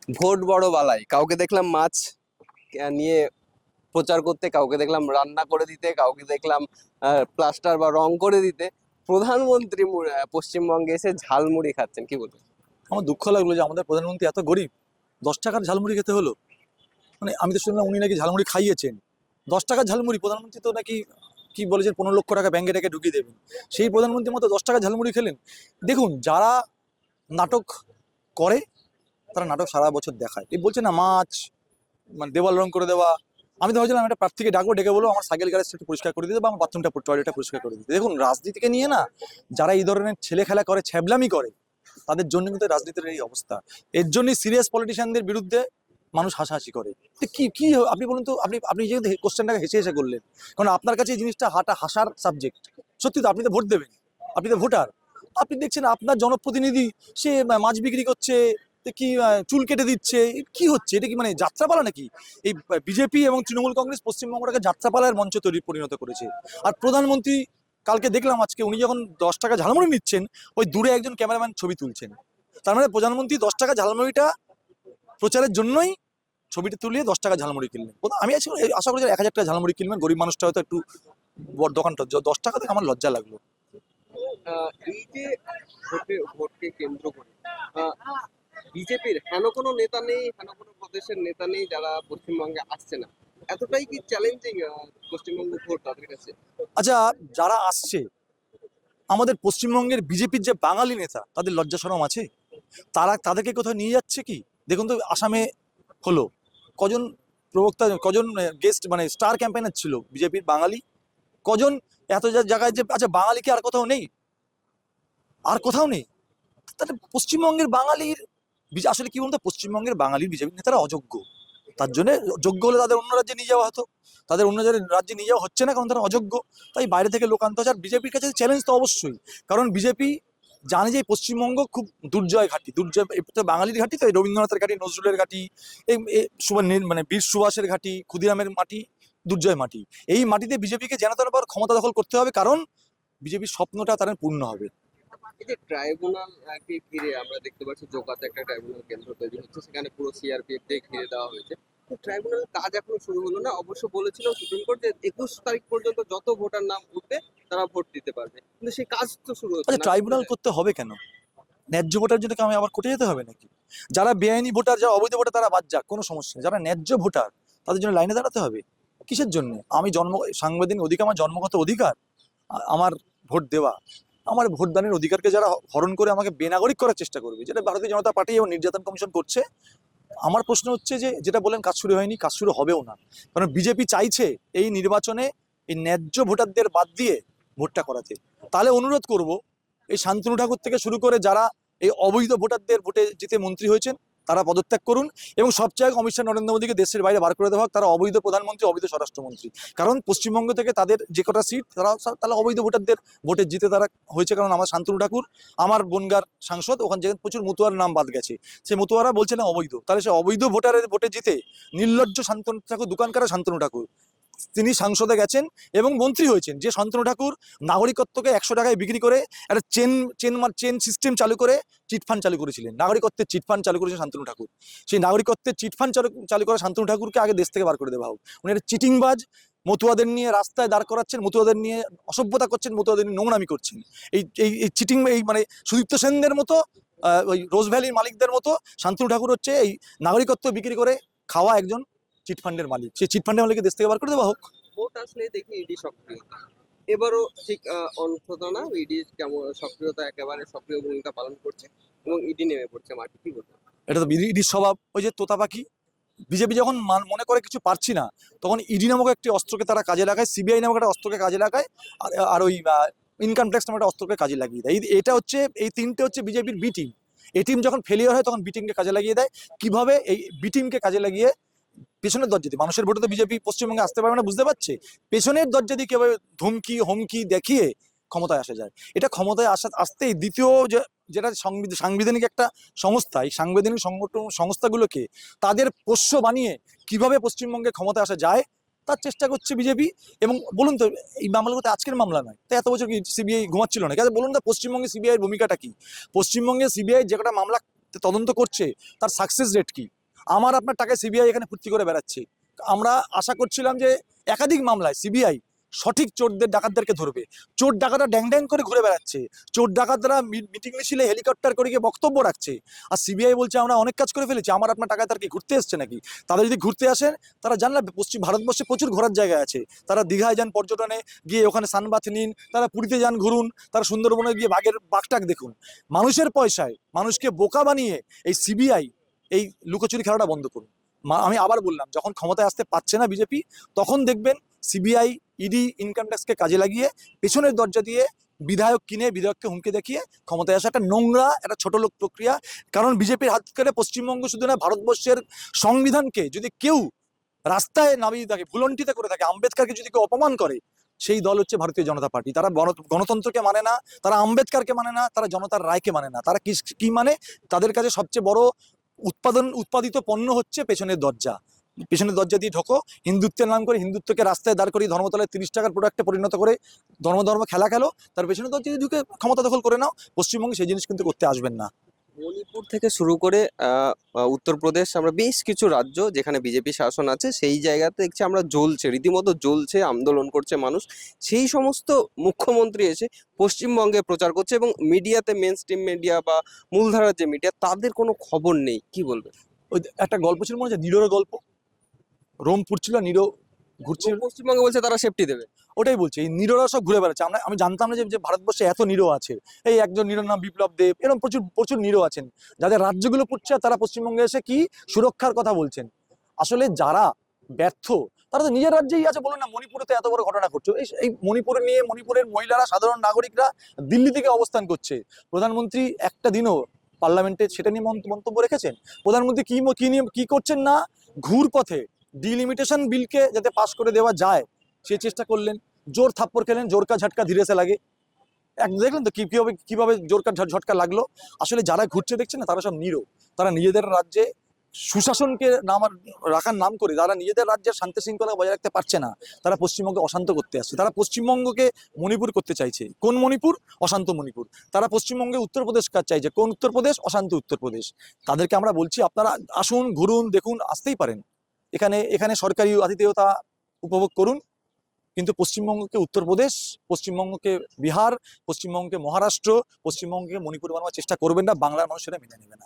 Vote বড় বালাই, কাউকে দেখলাম মাছ নিয়ে প্রচার করতে, কাউকে দেখলাম রান্না করে দিতে, কাউকে দেখলাম প্লাস্টার বা রং করে দিতে। প্রধানমন্ত্রী পশ্চিমবঙ্গে এসে ঝালমুড়ি খাচ্ছেন, কি বলবেন? আমার দুঃখ লাগলো যে আমাদের প্রধানমন্ত্রী এত গরিব, 10 টাকার ঝালমুড়ি খেতে হলো। মানে আমি তো শুনলাম উনি নাকি ঝালমুড়ি খাইয়েছেন। 10 টাকার ঝালমুড়ি, প্রধানমন্ত্রী তো নাকি কি বলেছেন 15 লক্ষ টাকা ব্যাংকে টাকা ঢুকিয়ে দেবেন, সেই প্রধানমন্ত্রীর মতো 10 টাকার ঝালমুড়ি খেলেন। দেখুন, যারা নাটক করে তারা নাটক সারা বছর দেখায়। এই বলছে না মাছ মানে দেওয়াল রং করে দেওয়া। আমি তো ভাবছিলাম একটা প্রার্থীকে ডাকবো, ডেকে বলো আমার সাইকেল গ্যারেজটা একটু পরিষ্কার করে দিতে বা আমার বাথরুমটা টয়লেটটা পরিষ্কার করে দিতে। দেখুন, রাজনীতিকে নিয়ে না যারা এই ধরনের ছেলে খেলা করে, ছ্যাবলামি করে, তাদের জন্য কিন্তু রাজনীতির এই অবস্থা। এর জন্যই সিরিয়াস পলিটিশিয়ানদের বিরুদ্ধে মানুষ হাসাহাসি করে। তো কি কি আপনি বলুন তো, আপনি আপনি যেহেতু কোশ্চেনটাকে হেসে হেসে করলেন, কারণ আপনার কাছে এই জিনিসটা হাসার সাবজেক্ট। সত্যি তো, আপনি তো ভোট দেবেন, আপনি তো ভোটার। আপনি দেখছেন আপনার জনপ্রতিনিধি সে মাছ বিক্রি করছে, তো কি চুল কেটে দিচ্ছে, কি হচ্ছে? এটা কি মানে যাত্রাপালা নাকি? এই বিজেপি এবং তৃণমূল কংগ্রেস পশ্চিমবঙ্গটাকে যাত্রাপালার মঞ্চ তৈরি পরিণত করেছে। আর প্রধানমন্ত্রী কালকে দেখলাম, আজকে উনি যখন 10 টাকা ঝালমুড়ি নিচ্ছেন, ওই দূরে একজন ক্যামেরাম্যান ছবি তুলছেন। তার মানে প্রধানমন্ত্রী 10 টাকা ঝালমুড়িটা প্রচারের জন্যই ছবিটা তুলিয়ে 10 টাকা ঝালমুড়ি কিনলেন। আমি আশা করি যে 1000 টাকা ঝালমুড়ি কিনবেন, গরিব মানুষটা হয়তো একটু বড় দোকানটা 10 টাকা থেকে আমার লজ্জা লাগলো। এই যে ভোটকে কেন্দ্র করে বিজেপির হেন কোনো নেতা নেই, হেন কোনো প্রদেশের নেতা নেই যারা পশ্চিমবঙ্গে আসছে না। এতটাই কি চ্যালেঞ্জিং পশ্চিমবঙ্গ ভোট তাদের কাছে? আচ্ছা, যারা আসছে আমাদের পশ্চিমবঙ্গের বিজেপির যে বাঙালি নেতা, তাদের লজ্জা শরম আছে? তাদেরকে কোথাও নিয়ে যাচ্ছে কি? দেখুন তো, আসামে হলো কজন প্রবক্তা, কজন গেস্ট মানে স্টার ক্যাম্পেইনার ছিল বিজেপির বাঙালি, কজন এত জায়গায় যে, আচ্ছা বাঙালি কি আর কোথাও নেই? আর কোথাও নেই? তাহলে পশ্চিমবঙ্গের বাঙালির আসলে কি বলতো, পশ্চিমবঙ্গের বাঙালির বিজেপি নেতারা অযোগ্য। তার জন্য যোগ্য হলে তাদের অন্য রাজ্যে নিয়ে যাওয়া হতো, তাদের অন্য রাজ্যে নিয়ে যাওয়া হচ্ছে না কারণ তারা অযোগ্য। তাই বাইরে থেকে লোক আনতে হচ্ছে। আর বিজেপির কাছে চ্যালেঞ্জ তো অবশ্যই, কারণ বিজেপি জানে যে এই পশ্চিমবঙ্গ খুব দুর্জয় ঘাঁটি, দুর্জয় তো বাঙালির ঘাঁটি, তো এই রবীন্দ্রনাথের ঘাঁটি, নজরুলের ঘাঁটি, মানে বীর সুভাষের ঘাঁটি, ক্ষুদিরামের মাটি, দুর্জয় মাটি। এই মাটিতে বিজেপিকে যেন তেন ক্ষমতা দখল করতে হবে, কারণ বিজেপির স্বপ্নটা তার পূর্ণ হবে। এই যে ট্রাইব্যুনাল কে ঘিরে আমরা দেখতে পাচ্ছি জোকাতে একটা ট্রাইব্যুনাল কেন্দ্র তৈরি হচ্ছে, সেখানে পুরো সিআরপিএফ দিয়ে ঘিরে দেওয়া হয়েছে। তো ট্রাইব্যুনালের কাজ এখনো শুরু হলো না। অবশ্য বলেছিল সুপ্রিম কোর্ট যে 21 তারিখ পর্যন্ত যত ভোটার নাম উঠবে তারা ভোট দিতে পারবে, কিন্তু সেই কাজ তো শুরু হচ্ছে আচ্ছা, না। ট্রাইব্যুনাল করতে হবে কেন? ন্যায্য ভোটার জন্য কি আমি আবার কোর্টে যেতে হবে নাকি? যারা বেআইনি ভোটার, যারা অবৈধ ভোটার, তারা বাদ যাক, কোনো সমস্যা নেই। যারা ন্যায্য ভোটার তাদের জন্য লাইনে দাঁড়াতে হবে কিসের জন্য? আমি সাংবিধানিক অধিকার, আমার জন্মগত অধিকার, আমার ভোট দেওয়া, আমার ভোটদানের অধিকারকে যারা হরণ করে আমাকে বেনাগরিক করার চেষ্টা করবে, যেটা ভারতীয় জনতা পার্টি এবং নির্যাতন কমিশন করছে। আমার প্রশ্ন হচ্ছে যে, যেটা বলেন কাজ শুরু হয়নি, কাজ শুরু হবেও না। কারণ বিজেপি চাইছে এই নির্বাচনে এই ন্যায্য ভোটারদের বাদ দিয়ে ভোটটা করাতে। তাহলে অনুরোধ করব, এই শান্তনু ঠাকুর থেকে শুরু করে যারা এই অবৈধ ভোটারদের ভোটে জিতে মন্ত্রী হয়েছেন, তারা পদত্যাগ করুন। এবং সবচেয়ে অমিত শাহ নরেন্দ্র মোদীকে দেশের বাইরে বার করে দেওয়া হোক, তারা অবৈধ প্রধানমন্ত্রী, অবৈধ স্বরাষ্ট্রমন্ত্রী। কারণ পশ্চিমবঙ্গ থেকে তাদের যে কটা সিট, তারা অবৈধ ভোটারদের ভোটে জিতে তারা হয়েছে। কারণ আমার শান্তনু ঠাকুর, আমার বনগার সাংসদ, ওখানে যেখানে প্রচুর মতুয়ার নাম বাদ গেছে, সে মতুয়ারা বলছে না অবৈধ। তাহলে সে অবৈধ ভোটারের ভোটে জিতে নির্লজ্জ শান্তনু ঠাকুর, দোকানকার শান্তনু ঠাকুর, তিনি সংসদে গেছেন এবং মন্ত্রী হয়েছেন। যে শান্তনু ঠাকুর নাগরিকত্বকে 100 টাকায় বিক্রি করে একটা চেন সিস্টেম চালু করে চিটফান্ড চালু করেছিলেন, নাগরিকত্বের চিটফান্ড চালু করেছেন শান্তনু ঠাকুর। সেই নাগরিকত্বের চিটফান্ড চালু করা শান্তনু ঠাকুরকে আগে দেশ থেকে বার করে দেওয়া হোক। উনি একটা চিটিংবাজ, মতুয়াদের নিয়ে রাস্তায় দাঁড় করাচ্ছেন, মতুয়াদের নিয়ে অসভ্যতা করছেন, মতুয়াদের নিয়ে নোংরামি করছেন। এই এই এই চিটিং, এই মানে সুদীপ্ত সেনদের মতো, ওই রোজ ভ্যালির মালিকদের মতো শান্তনু ঠাকুর হচ্ছে এই নাগরিকত্ব বিক্রি করে খাওয়া একজন চিটফান্ডের মালিক। সেই চিটফান্ডের মালিককে দেশ থেকে বার করে দেওয়া হোক। ভোট আসলে দেখি ইডি সক্রিয়তা এবারও ঠিক অন্তত না, ইডি কেমন সক্রিয়তা, একেবারে সক্রিয় ভূমিকা পালন করছে এবং ইডি নেমে পড়ছে মাঠে, কি বলবো? এটা তো ইডির স্বভাব। ওই যে তোতা পাখি, বিজেপি যখন মনে করে কিছু পারছি না, তখন ইডি নামক একটি অস্ত্রকে তারা কাজে লাগায়, সিবিআই নামক একটা অস্ত্রকে কাজে লাগায়, আর ওই ইনকাম ট্যাক্স নামক একটা অস্ত্রকে কাজে লাগিয়ে দেয়। এটা হচ্ছে, এই তিনটে হচ্ছে বিজেপির বি টিম। এ টিম যখন ফেলিয়ার হয় তখন বি টিমকে কাজে লাগিয়ে দেয়। কিভাবে এই বি টিমকে কাজে লাগিয়ে পেছনের দরজা দিয়ে, মানুষের ভোটে তো বিজেপি পশ্চিমবঙ্গে আসতে পারবে না বুঝতে পারছে, পেছনের দরজা দিয়ে কিভাবে ধমকি হুমকি দেখিয়ে ক্ষমতায় আসা যায়। এটা ক্ষমতায় আসতেই দ্বিতীয় যেটা সাংবিধানিক একটা সংস্থা, এই সাংবিধানিক সংস্থাগুলোকে তাদের পোষ্য বানিয়ে কিভাবে পশ্চিমবঙ্গে ক্ষমতায় আসা যায় তার চেষ্টা করছে বিজেপি। এবং বলুন তো, এই মামলাগুলো তো আজকের মামলা নয়, তাই এত বছর কি সিবিআই ঘুমাচ্ছিল না? বলুন তো, পশ্চিমবঙ্গে সিবিআই এর ভূমিকাটা কি? পশ্চিমবঙ্গে সিবিআই যে কটা মামলা তদন্ত করছে তার সাকসেস রেট কি? আমার আপনার টাকায় সিবিআই এখানে ফুর্তি করে বেড়াচ্ছে। আমরা আশা করছিলাম যে একাধিক মামলায় সিবিআই সঠিক চোরদের ডাকাতদেরকে ধরবে। চোর ডাকাতরা ড্যাং ড্যাং করে ঘুরে বেড়াচ্ছে, চোর ডাকাতরা মিটিং মিছিলে হেলিকপ্টার করে গিয়ে বক্তব্য রাখছে, আর সিবিআই বলছে আমরা অনেক কাজ করে ফেলেছি। আমার আপনার টাকায় তার কি ঘুরতে এসছে নাকি? তারা যদি ঘুরতে আসেন, তারা জানলা পশ্চিম ভারতবর্ষে প্রচুর ঘোরার জায়গা আছে। তারা দীঘায় যান পর্যটনে, গিয়ে ওখানে সানবাথ নিন, তারা পুরীতে যান ঘুরুন, তারা সুন্দরবনে গিয়ে বাঘটাক দেখুন। মানুষের পয়সায় মানুষকে বোকা বানিয়ে এই সিবিআই এই লুকোচুরি খেলাটা বন্ধ করুন। আমি আবার বললাম, যখন ক্ষমতায় আসতে পারছে না বিজেপি, তখন দেখবেন সিবিআই, ইডি, ইনকাম ট্যাক্সকে কাজে লাগিয়ে পেছনের দরজা দিয়ে বিধায়ক কিনে বিধায়ককে হুমকি দেখিয়ে ক্ষমতায় আসা একটা নোংরা, একটা ছোট লোক প্রক্রিয়া। কারণ বিজেপির হাত করে পশ্চিমবঙ্গ শুধু না, ভারতবর্ষের সংবিধানকে যদি কেউ রাস্তায় নামিয়ে থাকে, ভুলন্টিতে করে থাকে, আম্বেদকারকে যদি কেউ অপমান করে, সেই দল হচ্ছে ভারতীয় জনতা পার্টি। তারা গণতন্ত্রকে মানে না, তারা আম্বেদকারকে মানে না, তারা জনতার রায়কে মানে না। তারা কি মানে? তাদের কাছে সবচেয়ে বড় উৎপাদিত পণ্য হচ্ছে পেছনের দরজা। পেছনের দরজা দিয়ে ঢোকো, হিন্দুত্বের নাম করে হিন্দুত্বকে রাস্তায় দাঁড় করিয়ে ধর্মতলায় 30 টাকার প্রোডাক্টে পরিণত করে ধর্ম খেলা খেলো, তার পেছনের দরজা দিয়ে ঢুকে ক্ষমতা দখল করে নাও। পশ্চিমবঙ্গে সেই জিনিস কিন্তু করতে আসবেন না। মণিপুর থেকে শুরু করে উত্তরপ্রদেশ, আমরা বেশ কিছু রাজ্য যেখানে বিজেপি শাসন আছে, সেই জায়গাতে দেখছি আমরা জ্বলছে, রীতিমতো জ্বলছে, আন্দোলন করছে মানুষ। সেই সমস্ত মুখ্যমন্ত্রী এসে পশ্চিমবঙ্গে প্রচার করছে এবং মিডিয়াতে, মেন স্ট্রিম মিডিয়া বা মূলধারার যে মিডিয়া, তাদের কোনো খবর নেই। কি বলবে? ওই একটা গল্প ছিল মনে আছে, নিরোর গল্প। রোমপুর ছিল, নিরো ঘুরছিল, পশ্চিমবঙ্গে বলছে তারা সেফটি দেবে। ওটাই বলছি, এই নিরোরা সব ঘুরে বেড়াচ্ছে। আমি জানতাম না যে ভারতবর্ষে এত নিরো আছে। এই একজন নিরোর নাম বিপ্লব দেব, এরকম প্রচুর প্রচুর নিরো আছেন, যাদের রাজ্যগুলো পুড়ছে, আর তারা পশ্চিমবঙ্গে এসে কি সুরক্ষার কথা বলছেন। আসলে যারা ব্যর্থ, তারা তো নিজের রাজ্যেই আছে। বলুন না, মণিপুরে তো এত বড় ঘটনা ঘটছে, এই মণিপুরে নিয়ে মণিপুরের মহিলারা, সাধারণ নাগরিকরা দিল্লি থেকে অবস্থান করছে। প্রধানমন্ত্রী একটা দিনও পার্লামেন্টে সেটা নিয়ে মন্তব্য রেখেছেন? প্রধানমন্ত্রী কি করছেন না, ঘুরপথে ডিলিমিটেশন বিলকে যাতে পাশ করে দেওয়া যায় সে চেষ্টা করলেন। জোর থাপ্পড় খেলেন, জোরকা ঝটকা ধীরে সে লাগে। দেখলেন তো কিভাবে জোরকার ঝটকা লাগলো। আসলে যারা ঘুরছে দেখছে না, তারা সব নিরো। তারা নিজেদের রাজ্যে সুশাসনকে রাখার নাম করে তারা নিজেদের রাজ্যের শান্তি শৃঙ্খলা বজায় রাখতে পারছে না। তারা পশ্চিমবঙ্গে অশান্ত করতে আসছে। তারা পশ্চিমবঙ্গকে মণিপুর করতে চাইছে। কোন মণিপুর? অশান্ত মণিপুর। তারা পশ্চিমবঙ্গে উত্তরপ্রদেশ চাইছে। কোন উত্তরপ্রদেশ? অশান্ত উত্তরপ্রদেশ। তাদেরকে আমরা বলছি, আপনারা আসুন, ঘুরুন, দেখুন, আসতেই পারেন। এখানে সরকারি আতিথেয়তা উপভোগ করুন, কিন্তু পশ্চিমবঙ্গকে উত্তরপ্রদেশ, পশ্চিমবঙ্গকে বিহার, পশ্চিমবঙ্গকে মহারাষ্ট্র, পশ্চিমবঙ্গকে মণিপুর বানানোর চেষ্টা করবেন না। বাংলার মানুষ সেটা মেনে নেবে না।